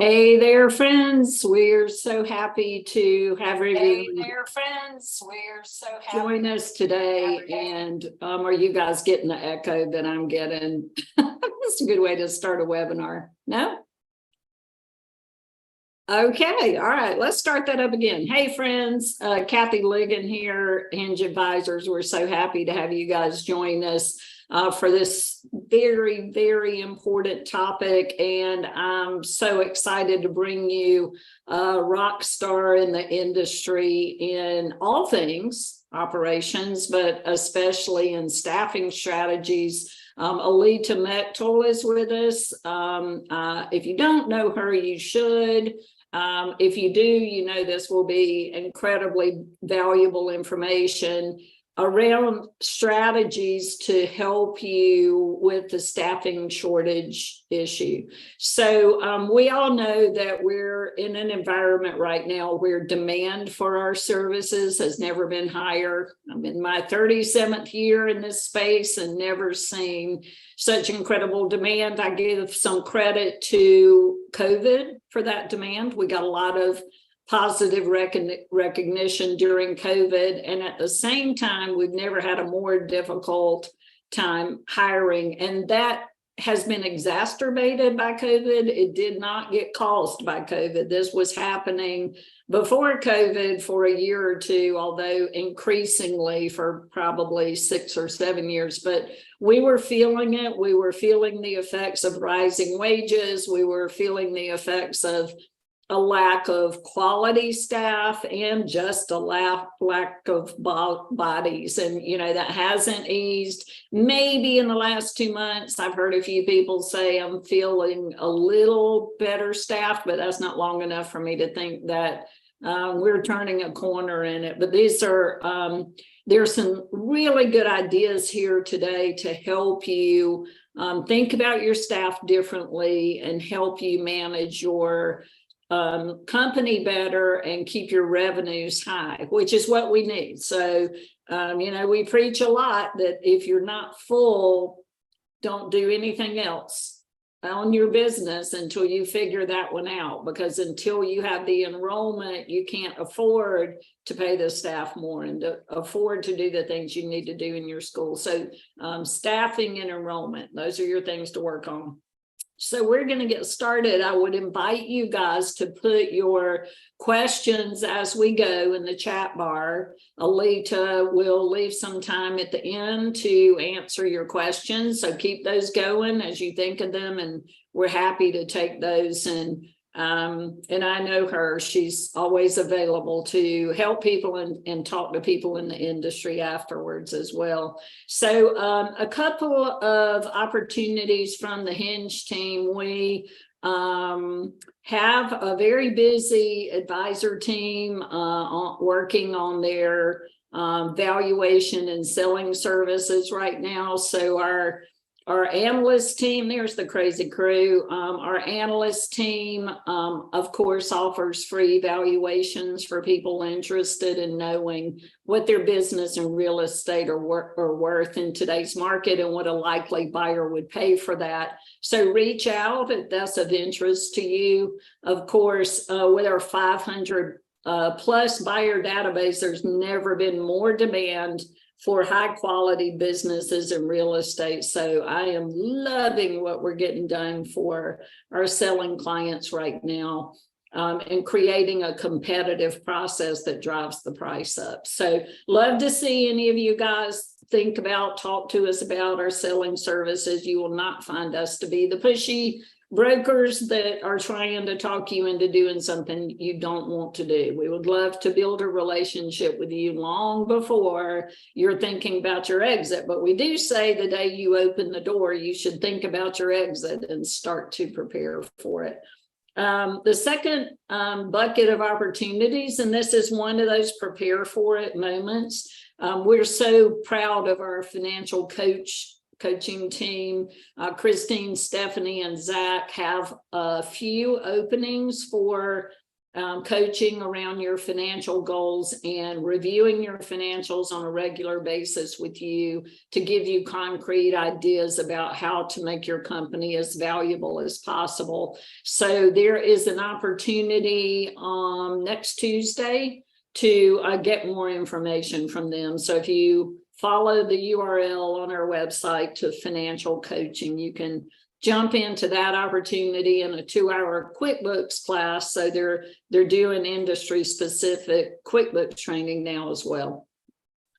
Hey there, friends. We're so happy to have everyone join us today. And are you guys getting the echo that I'm getting? That's a good way to start a webinar. No? Okay. All right. Let's start that up again. Hey, friends. Kathy Ligon here, Hinge Advisors. We're so happy to have you guys join us for this very, very important topic. And I'm so excited to bring you a rock star in the industry in all things operations, but especially in staffing strategies. Aleta is with us. If you don't know her, you should. If you do, you know this will be incredibly valuable information around strategies to help you with the staffing shortage issue. So we all know that we're in an environment right now where demand for our services has never been higher. I'm in my 37th year in this space and never seen such incredible demand. I give some credit to COVID for that demand. We got a lot of positive recognition during COVID. And at the same time, we've never had a more difficult time hiring. And that has been exacerbated by COVID. It did not get caused by COVID. This was happening before COVID for a year or two, although increasingly for probably 6 or 7 years. But we were feeling it. We were feeling the effects of rising wages. We were feeling the effects of a lack of quality staff and just a lack of bodies. And, you know, that hasn't eased. Maybe in the last 2 months, I've heard a few people say I'm feeling a little better staffed, but that's not long enough for me to think that we're turning a corner in it. But these are, there's some really good ideas here today to help you think about your staff differently and help you manage your company better and keep your revenues high, which is what we need. So, you know, we preach a lot that if you're not full, don't do anything else on your business until you figure that one out, because until you have the enrollment, you can't afford to pay the staff more and to afford to do the things you need to do in your school. So staffing and enrollment, those are your things to work on. So we're going to get started. I would invite you guys to put your questions as we go in the chat bar. Aleta will leave some time at the end to answer your questions. So keep those going as you think of them, and we're happy to take those. And I know her, she's always available to help people and talk to people in the industry afterwards as well. So a couple of opportunities from the Hinge team. We have a very busy advisor team working on their valuation and selling services right now. So our analyst team, there's the crazy crew. Our analyst team, of course, offers free valuations for people interested in knowing what their business and real estate are worth in today's market and what a likely buyer would pay for that. So reach out if that's of interest to you. Of course, with our 500 plus buyer database, there's never been more demand for high quality businesses and real estate. So I am loving what we're getting done for our selling clients right now, and creating a competitive process that drives the price up. So love to see any of you guys talk to us about our selling services. You will not find us to be the pushy brokers that are trying to talk you into doing something you don't want to do. We would love to build a relationship with you long before you're thinking about your exit. But we do say the day you open the door, you should think about your exit and start to prepare for it. The second bucket of opportunities, and this is one of those prepare for it moments. We're so proud of our financial coaching team. Christine, Stephanie, and Zach have a few openings for coaching around your financial goals and reviewing your financials on a regular basis with you to give you concrete ideas about how to make your company as valuable as possible. So there is an opportunity next Tuesday to get more information from them. So if you follow the URL on our website to financial coaching, you can jump into that opportunity in a 2-hour QuickBooks class. So they're doing industry specific QuickBooks training now as well.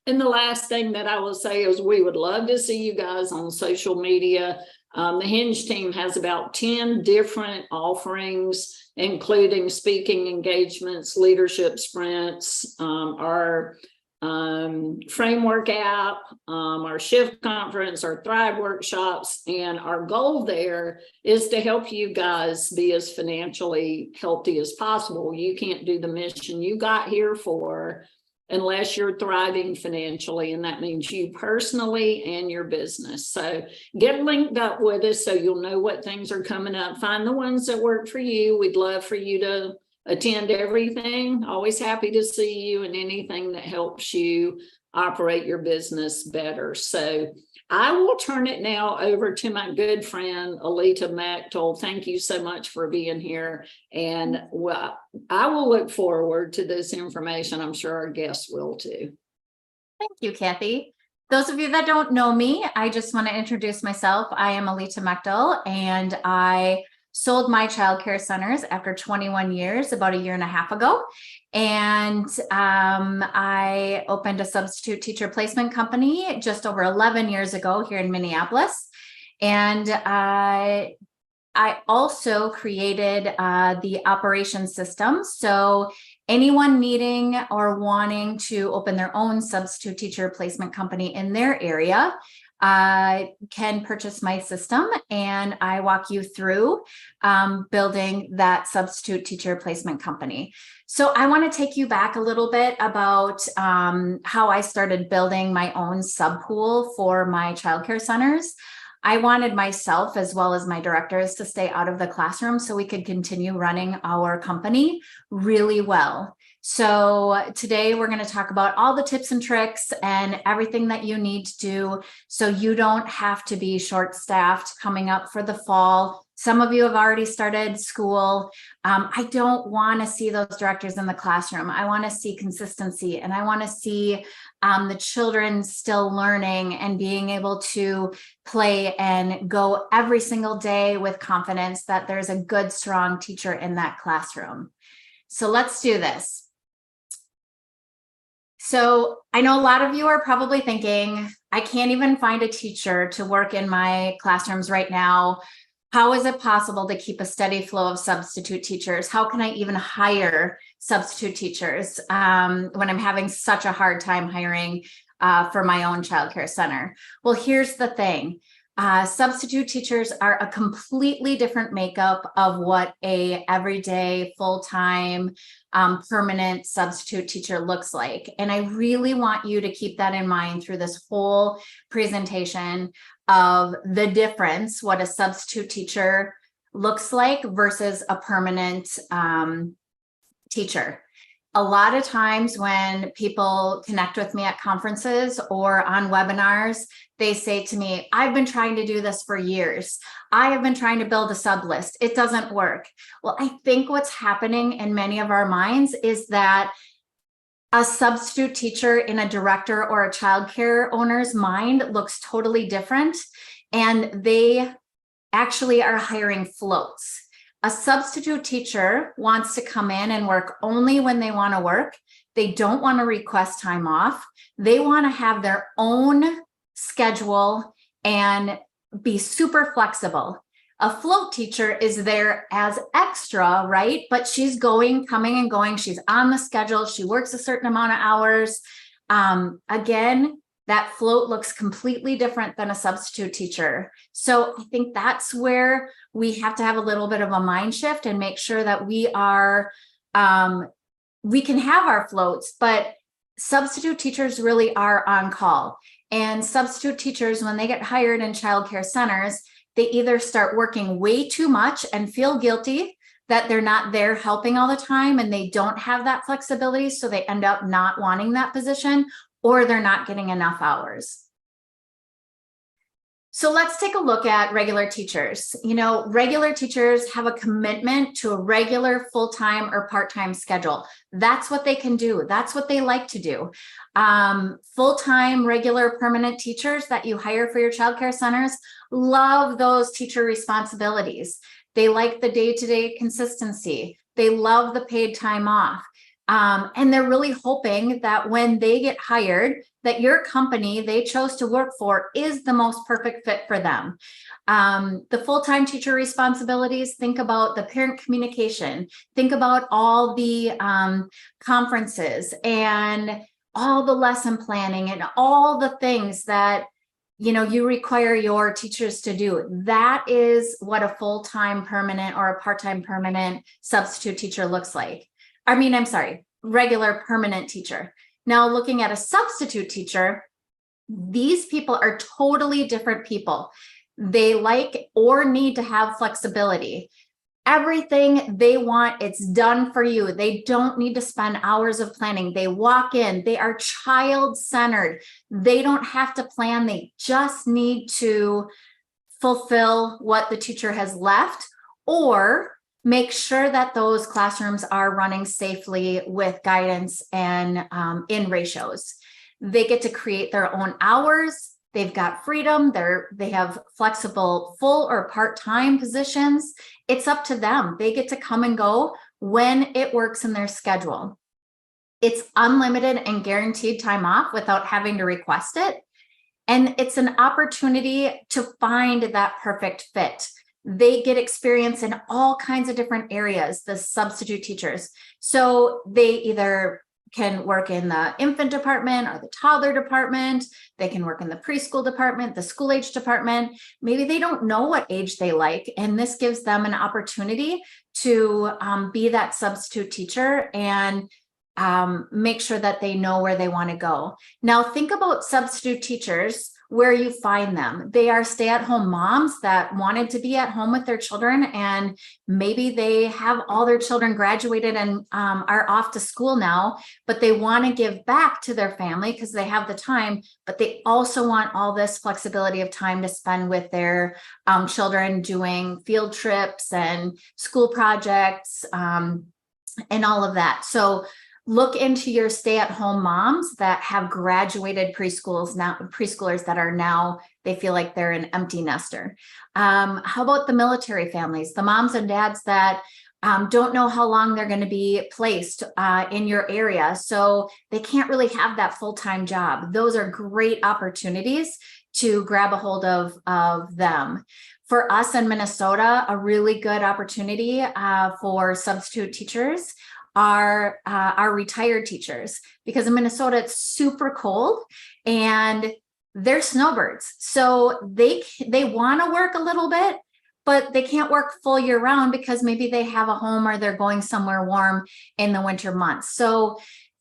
And the last thing that I will say is we would love to see you guys on social media. The Hinge team has about 10 different offerings, including speaking engagements, leadership sprints, our framework app, our shift conference, our Thrive workshops, and our goal there is to help you guys be as financially healthy as possible. You can't do the mission you got here for unless you're thriving financially, and that means you personally and your business. So get linked up with us so you'll know what things are coming up. Find the ones that work for you. We'd love for you to attend everything. Always happy to see you and anything that helps you operate your business better. So I will turn it now over to my good friend, Aleta Mechtel. Thank you so much for being here. And well, I will look forward to this information. I'm sure our guests will too. Thank you, Kathy. Those of you that don't know me, I just want to introduce myself. I am Aleta Mechtel, and I sold my childcare centers after 21 years, about 1.5 years ago. And I opened a substitute teacher placement company just over 11 years ago here in Minneapolis. And I also created the operations system. So anyone needing or wanting to open their own substitute teacher placement company in their area can purchase my system, and I walk you through building that substitute teacher placement company. So I want to take you back a little bit about how I started building my own subpool for my childcare centers. I wanted myself, as well as my directors, to stay out of the classroom so we could continue running our company really well. So today we're going to talk about all the tips and tricks and everything that you need to do so you don't have to be short-staffed coming up for the fall. Some of you have already started school. I don't want to see those directors in the classroom. I want to see consistency, and I want to see the children still learning and being able to play and go every single day with confidence that there's a good, strong teacher in that classroom. So let's do this. So I know a lot of you are probably thinking, I can't even find a teacher to work in my classrooms right now. How is it possible to keep a steady flow of substitute teachers? How can I even hire substitute teachers when I'm having such a hard time hiring for my own childcare center? Well, here's the thing. Substitute teachers are a completely different makeup of what a everyday, full-time, permanent substitute teacher looks like. And I really want you to keep that in mind through this whole presentation of the difference, what a substitute teacher looks like versus a permanent teacher. A lot of times when people connect with me at conferences or on webinars, they say to me, I've been trying to do this for years. I have been trying to build a sub list. It doesn't work. Well, I think what's happening in many of our minds is that a substitute teacher in a director or a childcare owner's mind looks totally different, and they actually are hiring floats. A substitute teacher wants to come in and work only when they want to work. They don't want to request time off. They want to have their own schedule and be super flexible. A float teacher is there as extra, right? But she's coming and going. She's on the schedule. She works a certain amount of hours. Again, that float looks completely different than a substitute teacher. So I think that's where we have to have a little bit of a mind shift and make sure that we are, we can have our floats, but substitute teachers really are on call. And substitute teachers, when they get hired in childcare centers, they either start working way too much and feel guilty that they're not there helping all the time and they don't have that flexibility. So they end up not wanting that position, or they're not getting enough hours. So let's take a look at regular teachers. You know, regular teachers have a commitment to a regular full-time or part-time schedule. That's what they can do. That's what they like to do. Full-time, regular, permanent teachers that you hire for your childcare centers love those teacher responsibilities. They like the day-to-day consistency. They love the paid time off. And they're really hoping that when they get hired, that your company they chose to work for is the most perfect fit for them. The full-time teacher responsibilities, think about the parent communication, think about all the conferences and all the lesson planning and all the things that you require your teachers to do. That is what a full-time permanent or a part-time permanent substitute teacher looks like. I'm sorry, regular permanent teacher. Now, looking at a substitute teacher, these people are totally different people. They like or need to have flexibility. Everything they want, it's done for you. They don't need to spend hours of planning. They walk in, they are child-centered. They don't have to plan. They just need to fulfill what the teacher has left, or make sure that those classrooms are running safely with guidance and in ratios. They get to create their own hours. They've got freedom. They have flexible full or part-time positions. It's up to them. They get to come and go when it works in their schedule. It's unlimited and guaranteed time off without having to request it. And it's an opportunity to find that perfect fit. They get experience in all kinds of different areas, the substitute teachers. So they either can work in the infant department or the toddler department. They can work in the preschool department, the school age department. Maybe they don't know what age they like, and this gives them an opportunity to be that substitute teacher and make sure that they know where they want to go. Now, think about substitute teachers, where you find them. They are stay-at-home moms that wanted to be at home with their children, and maybe they have all their children graduated and are off to school now, but they want to give back to their family because they have the time, but they also want all this flexibility of time to spend with their children doing field trips and school projects and all of that. So look into your stay-at-home moms that have graduated preschoolers that are now, they feel like they're an empty nester. How about the military families, the moms and dads that don't know how long they're going to be placed in your area, so they can't really have that full-time job? Those are great opportunities to grab a hold of them. For us in Minnesota, a really good opportunity for substitute teachers are our retired teachers, because in Minnesota it's super cold and they're snowbirds. So they want to work a little bit, but they can't work full year round because maybe they have a home or they're going somewhere warm in the winter months. So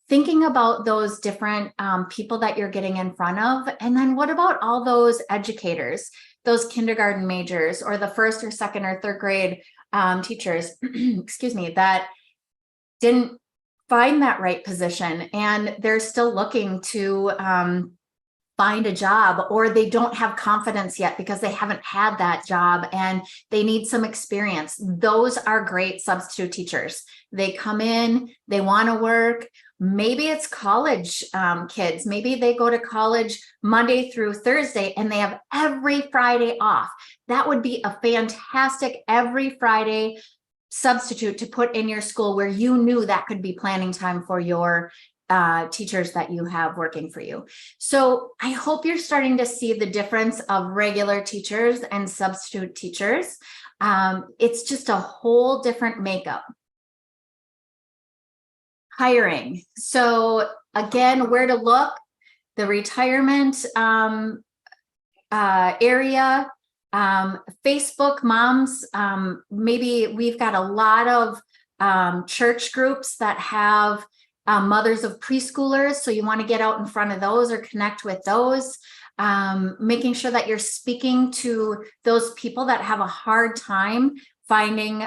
thinking about those different people that you're getting in front of. And then what about all those educators, those kindergarten majors, or the first or second or third grade teachers, excuse me, that didn't find that right position and they're still looking to find a job, or they don't have confidence yet because they haven't had that job and they need some experience. Those are great substitute teachers. They come in, they want to work. Maybe it's college kids. Maybe they go to college Monday through Thursday and they have every Friday off. That would be a fantastic every Friday substitute to put in your school, where you knew that could be planning time for your teachers that you have working for you. So I hope you're starting to see the difference of regular teachers and substitute teachers. It's just a whole different makeup. Hiring. So again, where to look? The retirement area. Facebook moms, maybe we've got a lot of church groups that have mothers of preschoolers, so you want to get out in front of those or connect with those, making sure that you're speaking to those people that have a hard time finding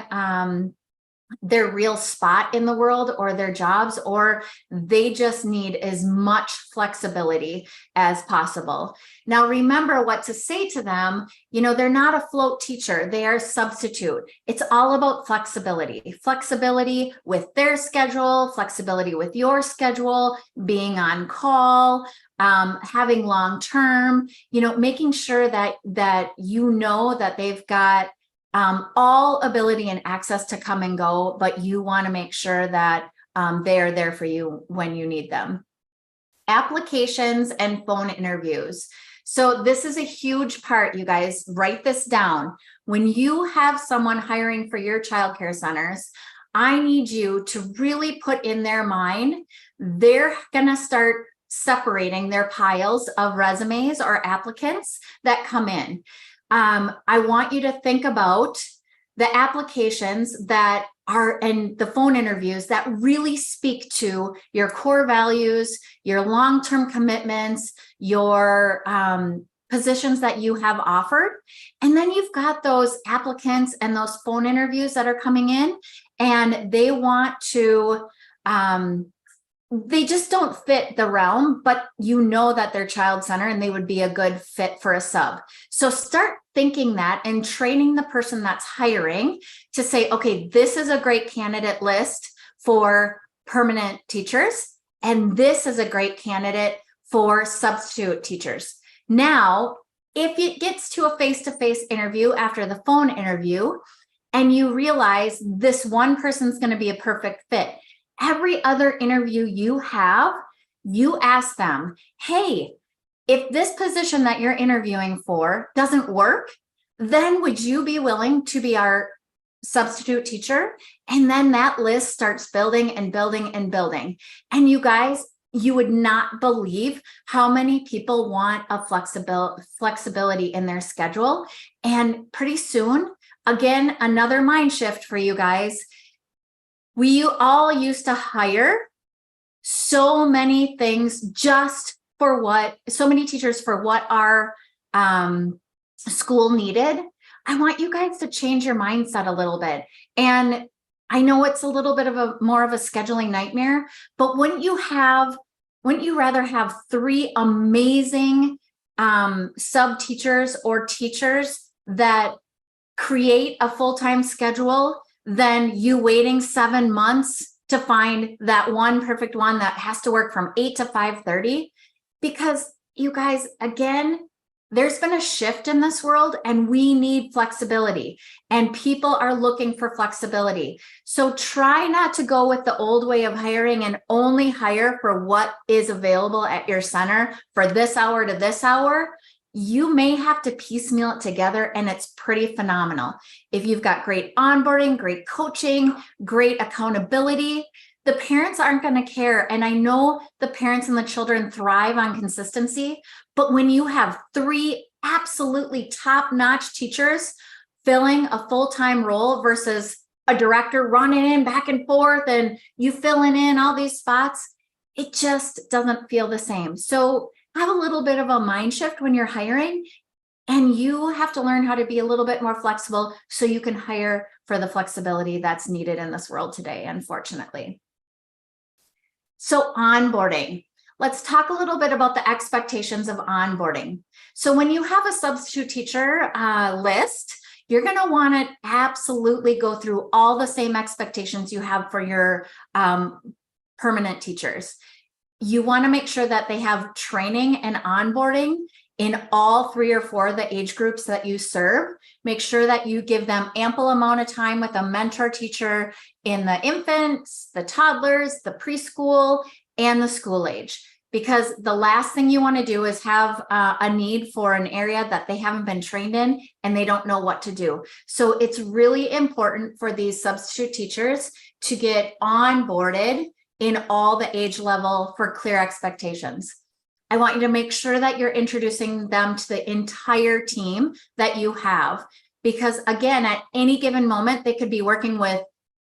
their real spot in the world or their jobs, or they just need as much flexibility as possible. Now, remember what to say to them. They're not a float teacher, they are a substitute. It's all about flexibility with their schedule, flexibility with your schedule, being on call, having long-term, making sure that that they've got all ability and access to come and go, but you want to make sure that they are there for you when you need them. Applications and phone interviews. So this is a huge part, you guys. Write this down. When you have someone hiring for your childcare centers, I need you to really put in their mind, they're going to start separating their piles of resumes or applicants that come in. I want you to think about the applications that are and the phone interviews that really speak to your core values, your long-term commitments, your positions that you have offered. And then you've got those applicants and those phone interviews that are coming in, and they want to they just don't fit the realm, but that they're child center and they would be a good fit for a sub. So start thinking that and training the person that's hiring to say, okay, this is a great candidate list for permanent teachers, and this is a great candidate for substitute teachers. Now, if it gets to a face-to-face interview after the phone interview, and you realize this one person's going to be a perfect fit, every other interview you have, you ask them, hey, if this position that you're interviewing for doesn't work, then would you be willing to be our substitute teacher? And then that list starts building and building and building. And you guys, you would not believe how many people want a flexibility in their schedule. And pretty soon, again, another mind shift for you guys. We all used to hire so many things so many teachers for what our school needed. I want you guys to change your mindset a little bit. And I know it's a little bit of more of a scheduling nightmare, but wouldn't you rather have 3 amazing sub teachers or teachers that create a full-time schedule than you waiting 7 months to find that one perfect one that has to work from 8 to 5:30? Because you guys, again, there's been a shift in this world and we need flexibility, and people are looking for flexibility. So try not to go with the old way of hiring and only hire for what is available at your center for this hour to this hour. You may have to piecemeal it together, and it's pretty phenomenal. If you've got great onboarding, great coaching, great accountability, the parents aren't going to care. And I know the parents and the children thrive on consistency, but when you have 3 absolutely top-notch teachers filling a full-time role versus a director running in back and forth and you filling in all these spots, it just doesn't feel the same. So have a little bit of a mind shift when you're hiring, and you have to learn how to be a little bit more flexible so you can hire for the flexibility that's needed in this world today, unfortunately. So onboarding. Let's talk a little bit about the expectations of onboarding. So when you have a substitute teacher list, you're going to want to absolutely go through all the same expectations you have for your permanent teachers. You want to make sure that they have training and onboarding in all 3 or 4 of the age groups that you serve. Make sure that you give them ample amount of time with a mentor teacher in the infants, the toddlers, the preschool, and the school age. Because the last thing you want to do is have a need for an area that they haven't been trained in and they don't know what to do. So it's really important for these substitute teachers to get onboarded in all the age level for clear expectations. I want you to make sure that you're introducing them to the entire team that you have, because again, at any given moment, they could be working with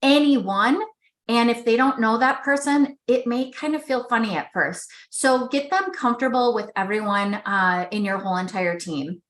anyone. And if they don't know that person, it may kind of feel funny at first. So get them comfortable with everyone in your whole entire team.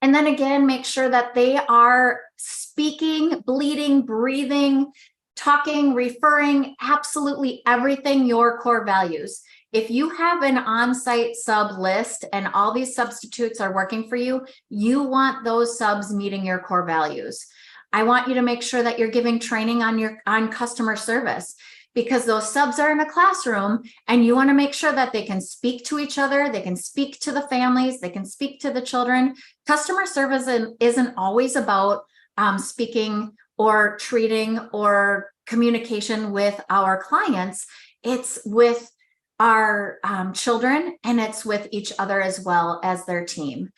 And then again, make sure that they are speaking, bleeding, breathing, talking, referring, absolutely everything your core values. If you have an on-site sub list and all these substitutes are working for you, you want those subs meeting your core values. I want you to make sure that you're giving training on customer service, because those subs are in a classroom and you want to make sure that they can speak to each other, they can speak to the families, they can speak to the children. Customer service isn't always about speaking or treating or communication with our clients. It's with our children, and it's with each other as well as their team.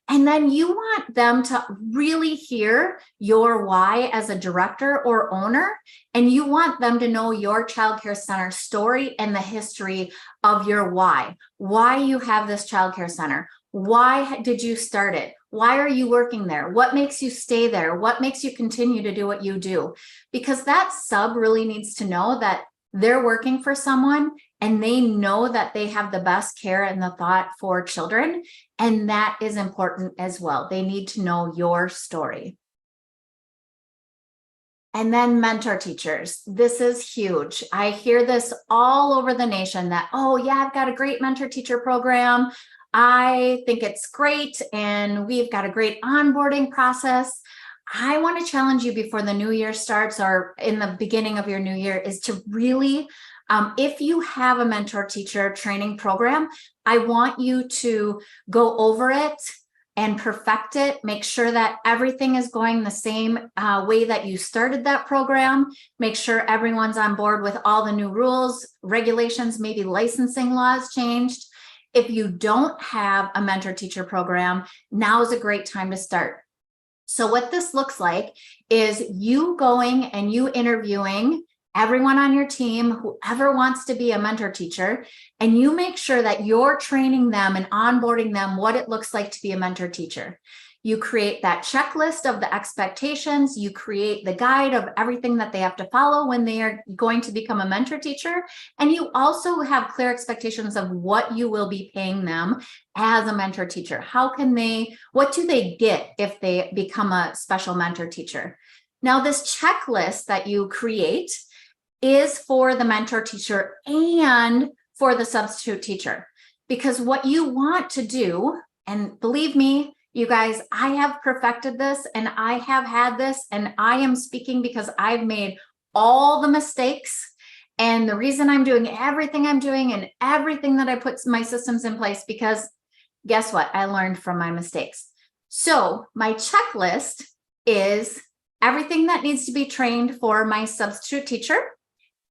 And then you want them to really hear your why as a director or owner, and you want them to know your childcare center story and the history of your why you have this childcare center. Why did you start it? Why are you working there? What makes you stay there? What makes you continue to do what you do? Because that sub really needs to know that they're working for someone and they know that they have the best care and the thought for children. And that is important as well. They need to know your story. And then mentor teachers. This is huge. I hear this all over the nation that, oh yeah, I've got a great mentor teacher program. I think it's great. And we've got a great onboarding process. I want to challenge you before the new year starts or in the beginning of your new year is to really, if you have a mentor teacher training program, I want you to go over it and perfect it. Make sure that everything is going the same way that you started that program. Make sure everyone's on board with all the new rules, regulations, maybe licensing laws changed. If you don't have a mentor teacher program, now is a great time to start. So what this looks like is you going and you interviewing everyone on your team, whoever wants to be a mentor teacher, and you make sure that you're training them and onboarding them what it looks like to be a mentor teacher. You create that checklist of the expectations, you create the guide of everything that they have to follow when they are going to become a mentor teacher, and you also have clear expectations of what you will be paying them as a mentor teacher. What do they get if they become a special mentor teacher? Now, this checklist that you create is for the mentor teacher and for the substitute teacher, because what you want to do, and believe me, you guys, I have perfected this and I have had this, and I am speaking because I've made all the mistakes. And the reason I'm doing everything I'm doing and everything that I put my systems in place, because guess what? I learned from my mistakes. So my checklist is everything that needs to be trained for my substitute teacher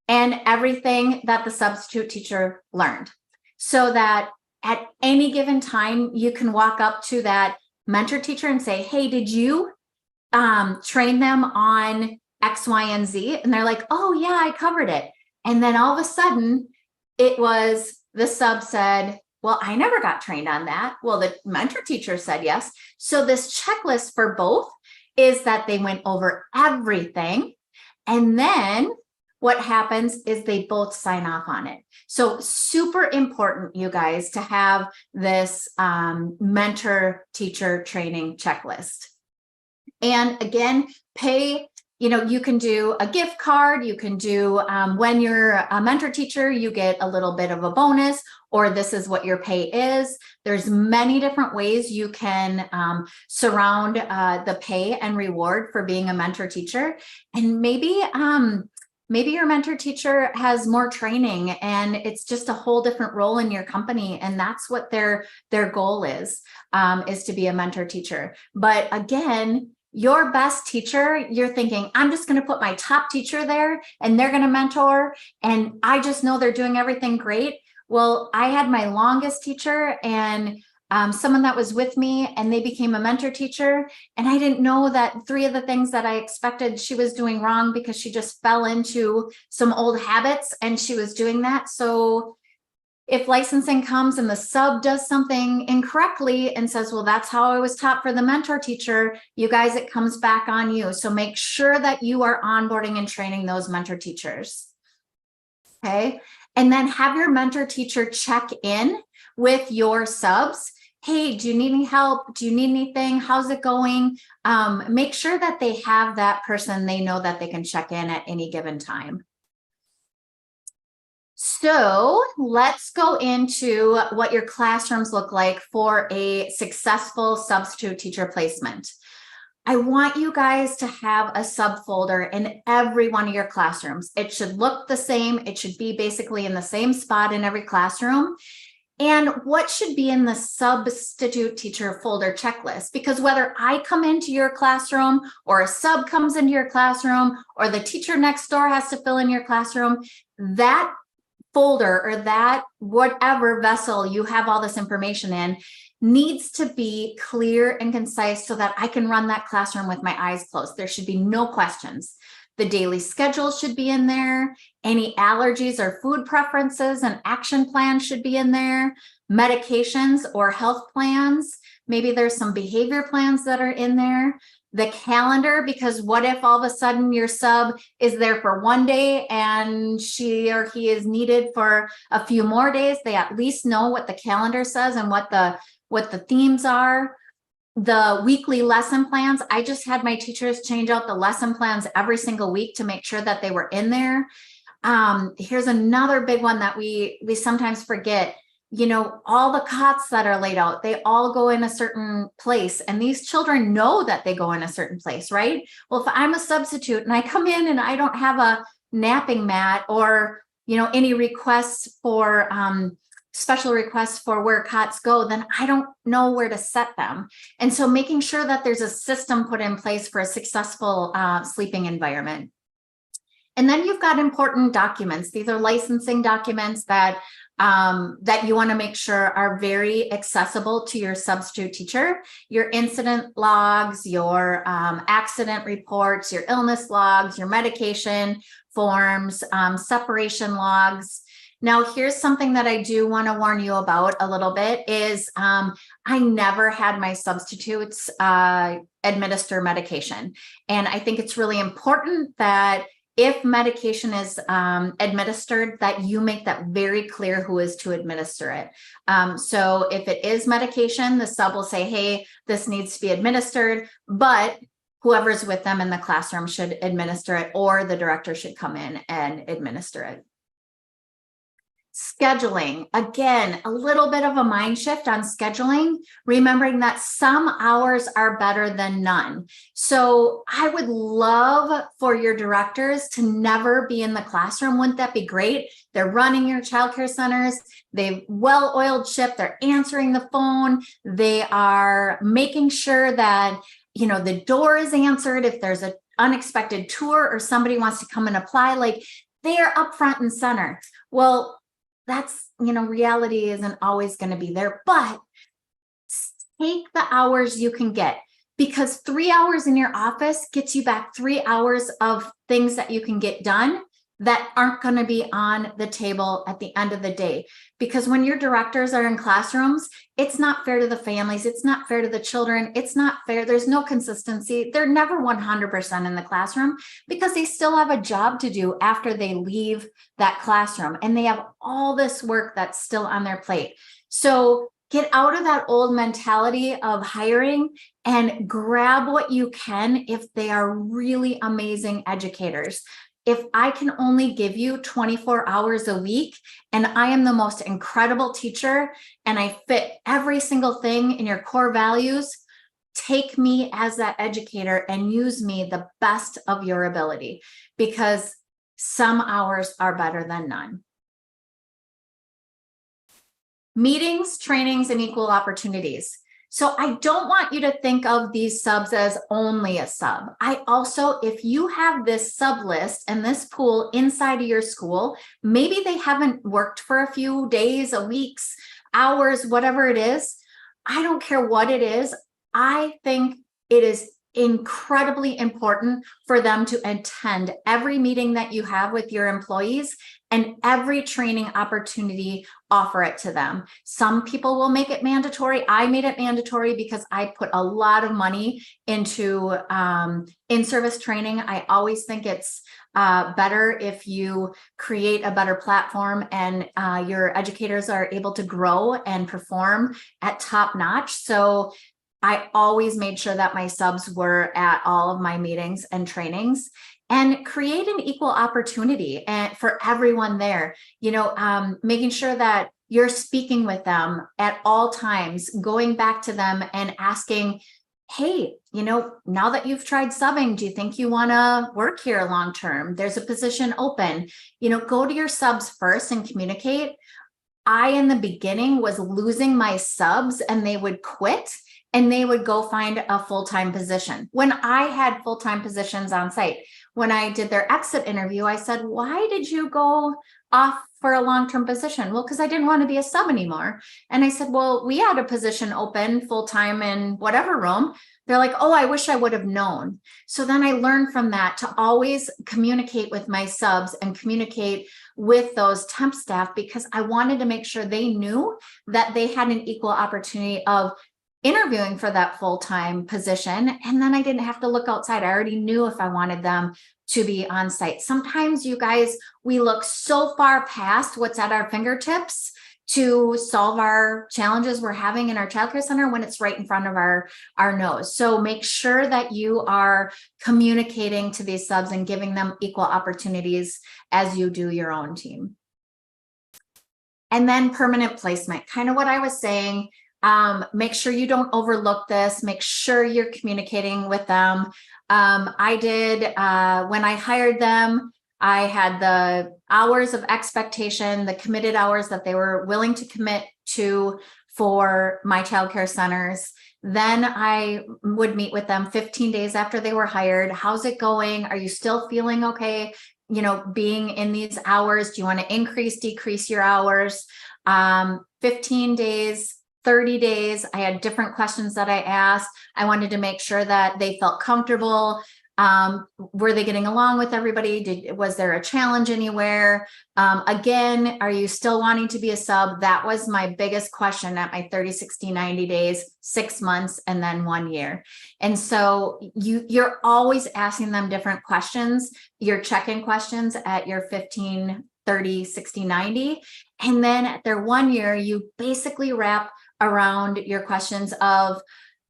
and everything that the substitute teacher learned, so that at any given time, you can walk up to that mentor teacher and say, hey, did you train them on X, Y, and Z? And they're like, oh yeah, I covered it. And then all of a sudden it was the sub said, well, I never got trained on that. Well, the mentor teacher said yes. So this checklist for both is that they went over everything. And then what happens is they both sign off on it. So super important, you guys, to have this mentor teacher training checklist. And again, pay, you can do a gift card, you can do when you're a mentor teacher, you get a little bit of a bonus, or this is what your pay is. There's many different ways you can surround the pay and reward for being a mentor teacher. And maybe your mentor teacher has more training and it's just a whole different role in your company. And that's what their goal is to be a mentor teacher. But again, your best teacher, you're thinking, I'm just going to put my top teacher there and they're going to mentor. And I just know they're doing everything great. Well, I had my longest teacher and someone that was with me, and they became a mentor teacher. And I didn't know that 3 of the things that I expected she was doing wrong, because she just fell into some old habits and she was doing that. So if licensing comes and the sub does something incorrectly and says, well, that's how I was taught for the mentor teacher, you guys, it comes back on you. So make sure that you are onboarding and training those mentor teachers. Okay. And then have your mentor teacher check in with your subs. hey, do you need any help? Do you need anything? How's it going? Make sure that they have that person they know that they can check in at any given time. So let's go into what your classrooms look like for a successful substitute teacher placement. I want you guys to have a subfolder in every one of your classrooms. It should look the same. It should be basically in the same spot in every classroom. And what should be in the substitute teacher folder checklist? Because whether I come into your classroom or a sub comes into your classroom or the teacher next door has to fill in your classroom, that folder or that whatever vessel you have all this information in needs to be clear and concise so that I can run that classroom with my eyes closed. There should be no questions. The daily schedule should be in there. Any allergies or food preferences and action plans should be in there. Medications or health plans. Maybe there's some behavior plans that are in there. The calendar, because what if all of a sudden your sub is there for one day and she or he is needed for a few more days? They at least know what the calendar says and what the themes are. The weekly lesson plans. I just had my teachers change out the lesson plans every single week to make sure that they were in there. Here's another big one that we sometimes forget. You know, all the cots that are laid out, they all go in a certain place, and these children know that they go in a certain place, right? Well, if I'm a substitute and I come in and I don't have a napping mat or, you know, any requests for special requests for where cots go, then I don't know where to set them. And so making sure that there's a system put in place for a successful sleeping environment. And then you've got important documents. These are licensing documents that you want to make sure are very accessible to your substitute teacher. Your incident logs, your accident reports, your illness logs, your medication forms, separation logs. Now, here's something that I do want to warn you about a little bit is I never had my substitutes administer medication. And I think it's really important that if medication is administered, that you make that very clear who is to administer it. So if it is medication, the sub will say, hey, this needs to be administered, but whoever's with them in the classroom should administer it, or the director should come in and administer it. Scheduling, again, a little bit of a mind shift on scheduling, remembering that some hours are better than none. So I would love for your directors to never be in the classroom. Wouldn't that be great? They're running your childcare centers. They've well-oiled ship. They're answering the phone. They are making sure that, you know, the door is answered. If there's an unexpected tour or somebody wants to come and apply, like they're up front and center. Well, that's, you know, reality isn't always going to be there, but take the hours you can get, because 3 hours in your office gets you back 3 hours of things that you can get done that aren't going to be on the table at the end of the day. Because when your directors are in classrooms, it's not fair to the families. It's not fair to the children. It's not fair. There's no consistency. They're never 100% in the classroom because they still have a job to do after they leave that classroom. And they have all this work that's still on their plate. So get out of that old mentality of hiring and grab what you can if they are really amazing educators. If I can only give you 24 hours a week and I am the most incredible teacher and I fit every single thing in your core values, take me as that educator and use me the best of your ability, because some hours are better than none. Meetings, trainings, and equal opportunities. So I don't want you to think of these subs as only a sub. I also, if you have this sub list and this pool inside of your school, maybe they haven't worked for a few days, a weeks, hours, whatever it is. I don't care what it is. I think it is incredibly important for them to attend every meeting that you have with your employees and every training opportunity, offer it to them. Some people will make it mandatory. I made it mandatory because I put a lot of money into in-service training. I always think it's better if you create a better platform and your educators are able to grow and perform at top notch. So I always made sure that my subs were at all of my meetings and trainings, and create an equal opportunity and for everyone there, making sure that you're speaking with them at all times, going back to them and asking, hey, now that you've tried subbing, do you think you want to work here long term? There's a position open. Go to your subs first and communicate. I, in the beginning, was losing my subs and they would quit and they would go find a full-time position when I had full-time positions on site. When I did their exit interview, I said, why did you go off for a long-term position? Well, because I didn't want to be a sub anymore. And I said, well, we had a position open full-time in whatever room. They're like, oh, I wish I would have known. So then I learned from that to always communicate with my subs and communicate with those temp staff, because I wanted to make sure they knew that they had an equal opportunity of interviewing for that full-time position. And then I didn't have to look outside. I already knew if I wanted them to be on site. Sometimes, you guys, we look so far past what's at our fingertips to solve our challenges we're having in our childcare center when it's right in front of our nose. So make sure that you are communicating to these subs and giving them equal opportunities as you do your own team. And then permanent placement, kind of what I was saying. Make sure you don't overlook this. Make sure you're communicating with them. I did, when I hired them, I had the hours of expectation, the committed hours that they were willing to commit to for my childcare centers. Then I would meet with them 15 days after they were hired. How's it going? Are you still feeling okay? Being in these hours, do you want to increase, decrease your hours? 15 days, 30 days, I had different questions that I asked. I wanted to make sure that they felt comfortable. Were they getting along with everybody? Was there a challenge anywhere? Again, are you still wanting to be a sub? That was my biggest question at my 30, 60, 90 days, 6 months, and then 1 year. And so you're always asking them different questions. You're checking questions at your 15, 30, 60, 90. And then at their 1 year, you basically wrap around your questions of,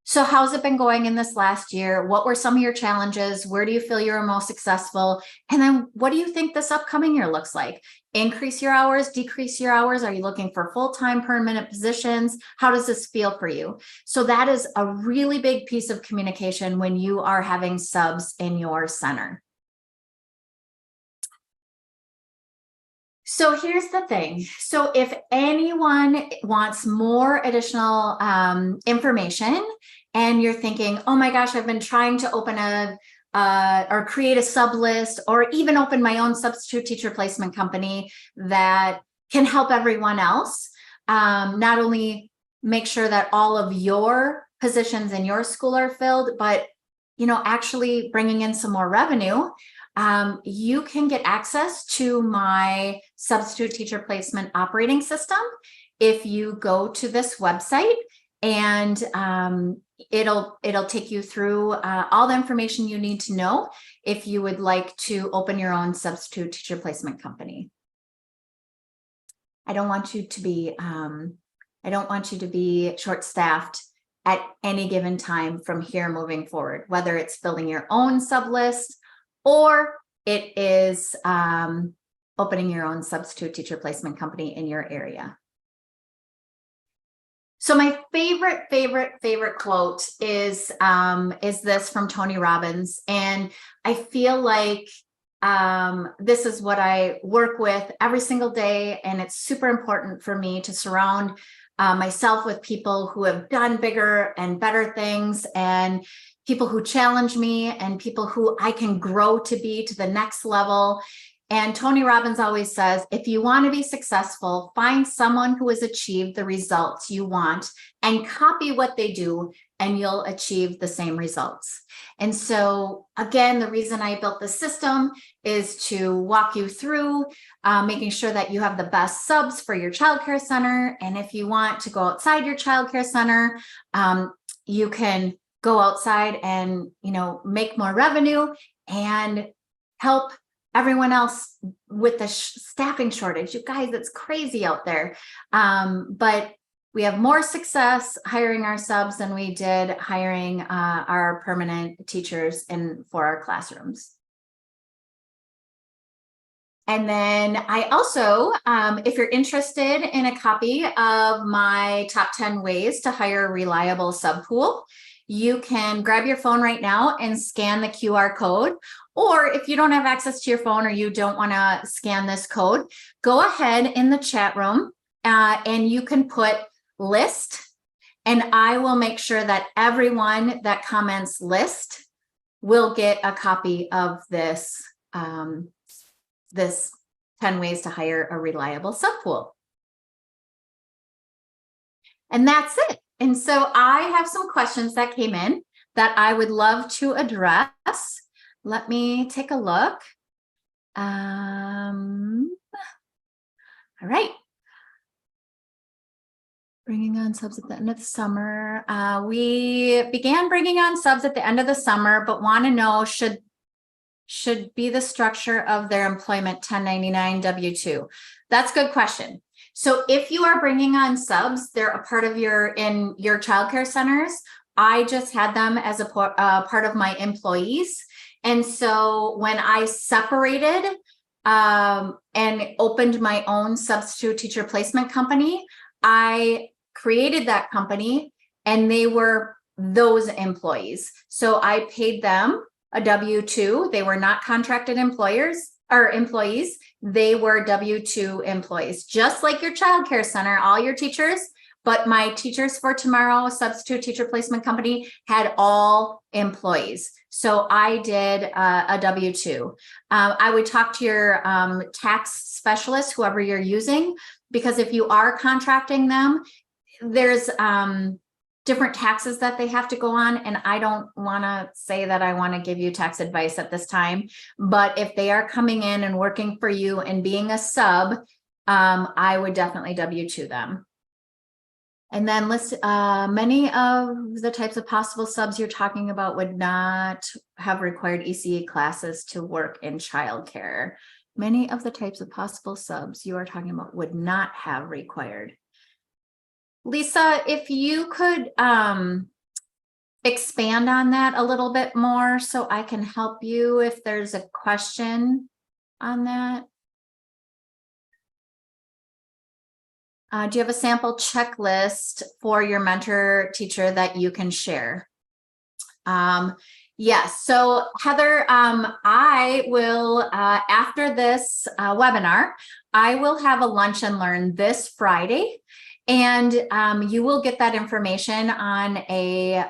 so how's it been going in this last year? What were some of your challenges? Where do you feel you're most successful? And then what do you think this upcoming year looks like? Increase your hours, decrease your hours? Are you looking for full-time permanent positions? How does this feel for you? So that is a really big piece of communication when you are having subs in your center. So here's the thing. So if anyone wants more additional information and you're thinking, oh my gosh, I've been trying to open or create a sub list or even open my own substitute teacher placement company that can help everyone else, not only make sure that all of your positions in your school are filled, but actually bringing in some more revenue. You can get access to my substitute teacher placement operating system if you go to this website, and it'll take you through all the information you need to know if you would like to open your own substitute teacher placement company. I don't want you to be short-staffed at any given time from here moving forward, whether it's building your own sub list or it is opening your own substitute teacher placement company in your area. So my favorite quote is this from Tony Robbins. And I feel like this is what I work with every single day. And it's super important for me to surround myself with people who have done bigger and better things, and people who challenge me, and people who I can grow to be to the next level. And Tony Robbins always says, if you want to be successful, find someone who has achieved the results you want and copy what they do and you'll achieve the same results. And so again, the reason I built this system is to walk you through making sure that you have the best subs for your childcare center. And if you want to go outside your childcare center, you can go outside and, make more revenue and help everyone else with the staffing shortage. You guys, it's crazy out there. But we have more success hiring our subs than we did hiring our permanent teachers for our classrooms. And then I also, if you're interested in a copy of my top 10 ways to hire a reliable sub pool, you can grab your phone right now and scan the QR code. Or if you don't have access to your phone or you don't want to scan this code, go ahead in the chat room and you can put list, and I will make sure that everyone that comments list will get a copy of this, this 10 ways to hire a reliable sub pool. And that's it. And so I have some questions that came in that I would love to address. Let me take a look. All right. Bringing on subs at the end of the summer. We began bringing on subs at the end of the summer, but want to know should be the structure of their employment 1099 W-2? That's a good question. So if you are bringing on subs, they're a part of your childcare centers. I just had them as a part of my employees. And so when I separated and opened my own substitute teacher placement company, I created that company and they were those employees. So I paid them a W-2. They were not contracted employees. They were W-2 employees, just like your childcare center, all your teachers. But my Teachers for Tomorrow substitute teacher placement company had all employees. So I did a W-2. I would talk to your tax specialist, whoever you're using, because if you are contracting them, there's different taxes that they have to go on. And I don't want to say that I want to give you tax advice at this time, but if they are coming in and working for you and being a sub, I would definitely W-2 them. And then many of the types of possible subs you're talking about would not have required ECE classes to work in childcare. Many of the types of possible subs you are talking about would not have required. Lisa, if you could expand on that a little bit more so I can help you if there's a question on that. Do you have a sample checklist for your mentor teacher that you can share? Yes. So Heather, I will, after this webinar, I will have a lunch and learn this Friday. And you will get that information on a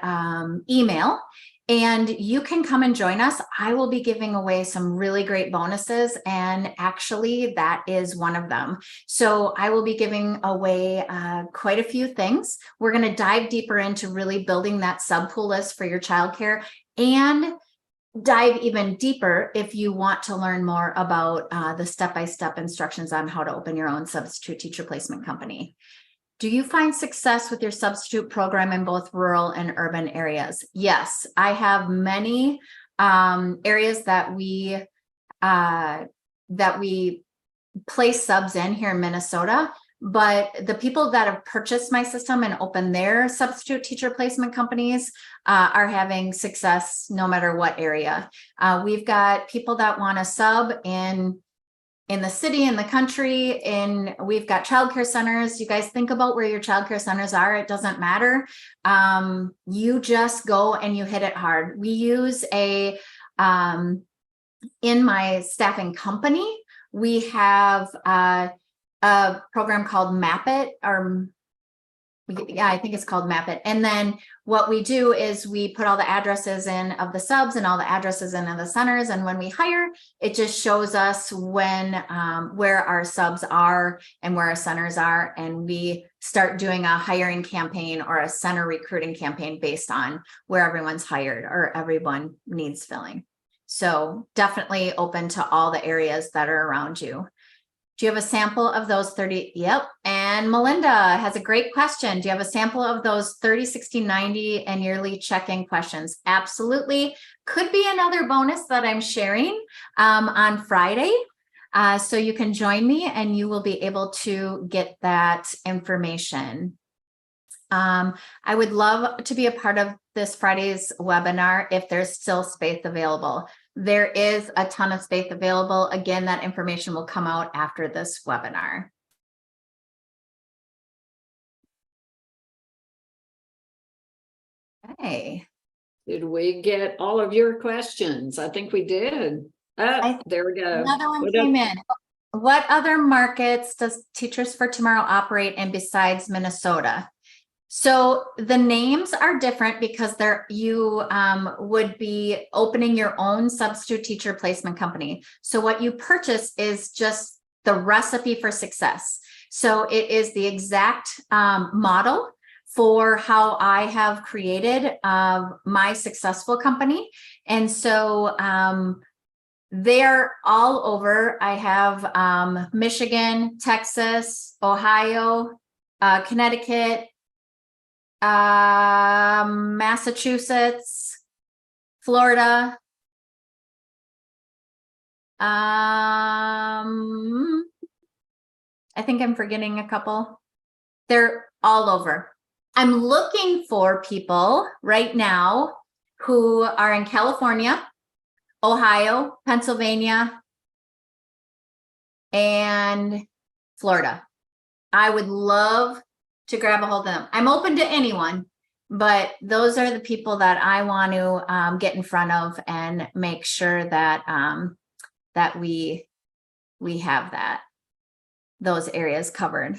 email, and you can come and join us. I will be giving away some really great bonuses, and actually that is one of them. So I will be giving away quite a few things. We're going to dive deeper into really building that sub pool list for your childcare, and dive even deeper if you want to learn more about the step-by-step instructions on how to open your own substitute teacher placement company. Do you find success with your substitute program in both rural and urban areas? Yes, I have many areas that we place subs in here in Minnesota, but the people that have purchased my system and opened their substitute teacher placement companies are having success no matter what area. We've got people that want a sub in the city, in the country, and we've got childcare centers. You guys think about where your childcare centers are. It doesn't matter. You just go and you hit it hard. We use in my staffing company, we have a program called Map It, or yeah, I think it's called Map It. And then what we do is we put all the addresses in of the subs and all the addresses in of the centers. And when we hire, it just shows us where our subs are and where our centers are. And we start doing a hiring campaign or a center recruiting campaign based on where everyone's hired or everyone needs filling. So definitely open to all the areas that are around you. Do you have a sample of those 30? Yep. And Melinda has a great question. Do you have a sample of those 30, 60, 90 and yearly check-in questions? Absolutely. Could be another bonus that I'm sharing on Friday. So you can join me and you will be able to get that information. I would love to be a part of this Friday's webinar if there's still space available. There is a ton of space available. Again, that information will come out after this webinar. Okay. Did we get all of your questions? I think we did. There we go. Another one came in. What other markets does Teachers for Tomorrow operate in besides Minnesota? So the names are different because you would be opening your own substitute teacher placement company. So what you purchase is just the recipe for success. So it is the exact model for how I have created my successful company. And so they're all over. I have Michigan, Texas, Ohio, Connecticut, Massachusetts, Florida. I think I'm forgetting a couple. They're all over. I'm looking for people right now who are in California, Ohio, Pennsylvania, and Florida. I would love to grab a hold of them. I'm open to anyone, but those are the people that I want to get in front of and make sure that that we have those areas covered.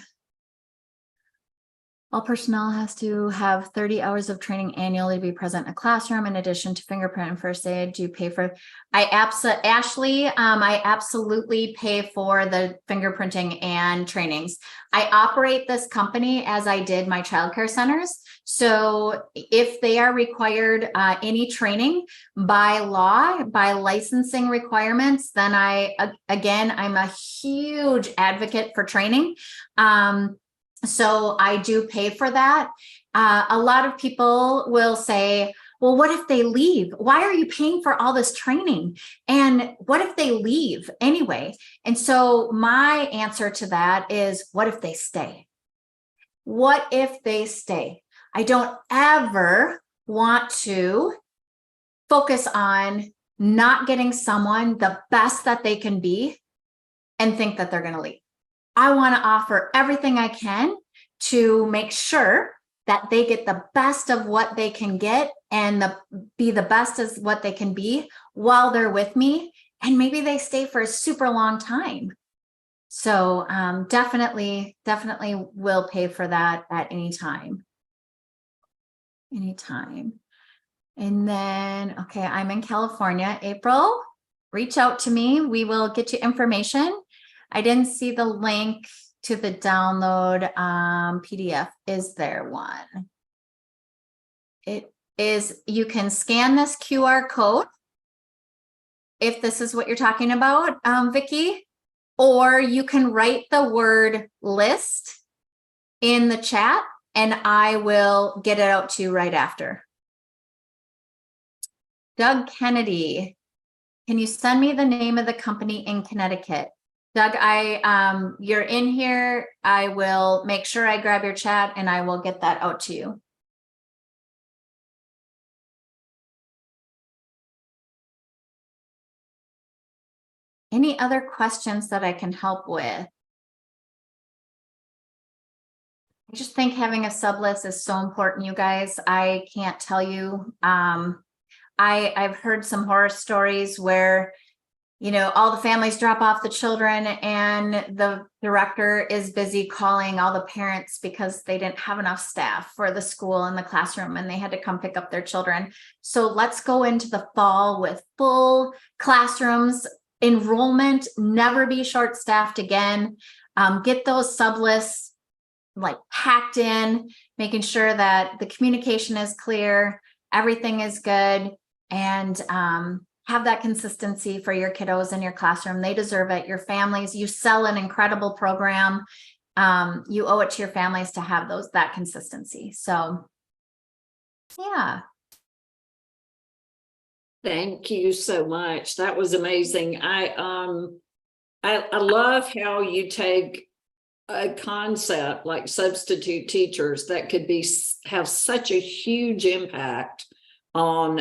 All personnel has to have 30 hours of training annually to be present in a classroom in addition to fingerprint and first aid. Do you pay for? Ashley, I absolutely pay for the fingerprinting and trainings. I operate this company as I did my childcare centers. So if they are required any training by law, by licensing requirements, then I'm a huge advocate for training. So I do pay for that. A lot of people will say, well, what if they leave? Why are you paying for all this training? And what if they leave anyway? And so my answer to that is, what if they stay? What if they stay? I don't ever want to focus on not getting someone the best that they can be and think that they're going to leave. I want to offer everything I can to make sure that they get the best of what they can get and be the best as what they can be while they're with me. And maybe they stay for a super long time. So definitely will pay for that at any time. Anytime. And then, okay, I'm in California. April, reach out to me. We will get you information. I didn't see the link to the download PDF. Is there one? It is, you can scan this QR code if this is what you're talking about, Vicki, or you can write the word list in the chat and I will get it out to you right after. Doug Kennedy, can you send me the name of the company in Connecticut? Doug, you're in here. I will make sure I grab your chat and I will get that out to you. Any other questions that I can help with? I just think having a sub list is so important, you guys. I can't tell you. I've heard some horror stories where, you know, all the families drop off the children and the director is busy calling all the parents because they didn't have enough staff for the school and the classroom and they had to come pick up their children. So let's go into the fall with full classrooms, enrollment, never be short-staffed again. Get those sub lists like packed in, making sure that the communication is clear, everything is good, and have that consistency for your kiddos in your classroom. They deserve it. Your families, you sell an incredible program. You owe it to your families to have that consistency. So yeah. Thank you so much. That was amazing. I love how you take a concept like substitute teachers that could have such a huge impact on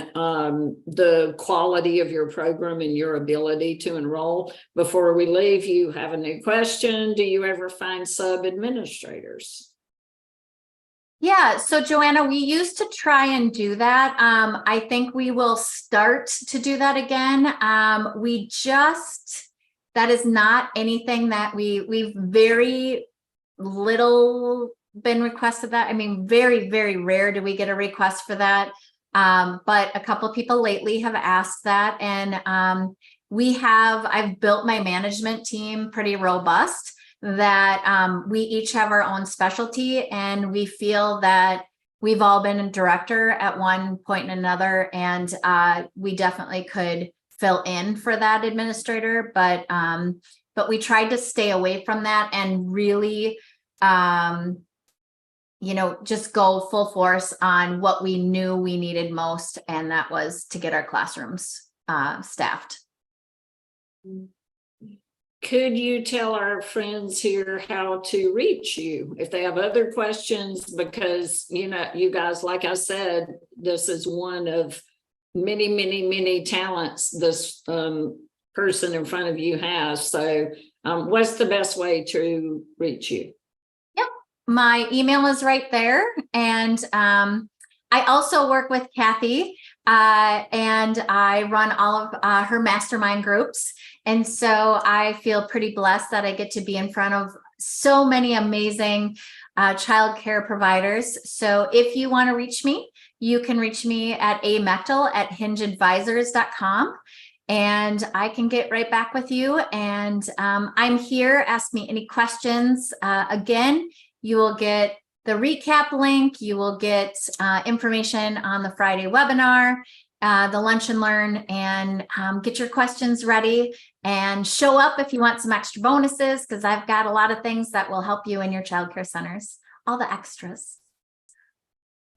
the quality of your program and your ability to enroll. Before we leave, you have a new question. Do you ever find sub administrators? Yeah, so Joanna, we used to try and do that. I think we will start to do that again. That is not anything that we've very little been requested that. I mean, very, very rare do we get a request for that. But a couple of people lately have asked that. And I've built my management team pretty robust, that we each have our own specialty, and we feel that we've all been a director at one point and another, and we definitely could fill in for that administrator, but we tried to stay away from that and really just go full force on what we knew we needed most, and that was to get our classrooms staffed. Could you tell our friends here how to reach you if they have other questions? Because, you guys, like I said, this is one of many, many, many talents this person in front of you has. So what's the best way to reach you? Yep. My email is right there. And I also work with Kathy, and I run all of her mastermind groups. And so I feel pretty blessed that I get to be in front of so many amazing childcare providers. So if you want to reach me, you can reach me at amechtel@hingeadvisors.com, and I can get right back with you. And I'm here. Ask me any questions. Again, you will get the recap link. You will get information on the Friday webinar, the Lunch and Learn, and get your questions ready and show up if you want some extra bonuses, because I've got a lot of things that will help you in your childcare centers, all the extras.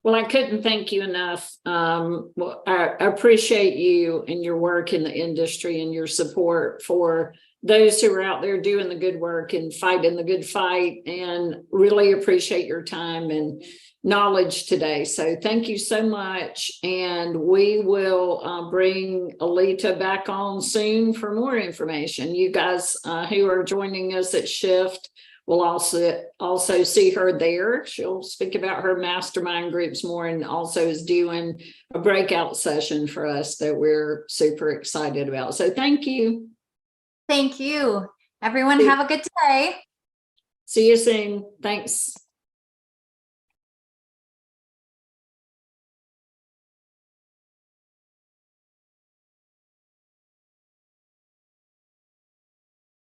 Well, I couldn't thank you enough. I appreciate you and your work in the industry and your support for those who are out there doing the good work and fighting the good fight, and really appreciate your time and knowledge today. So thank you so much. And we will bring Aleta back on soon for more information. You guys who are joining us at Shift will also see her there. She'll speak about her mastermind groups more, and also is doing a breakout session for us that we're super excited about. So thank you. Thank you. Everyone have a good day. See you soon. Thanks.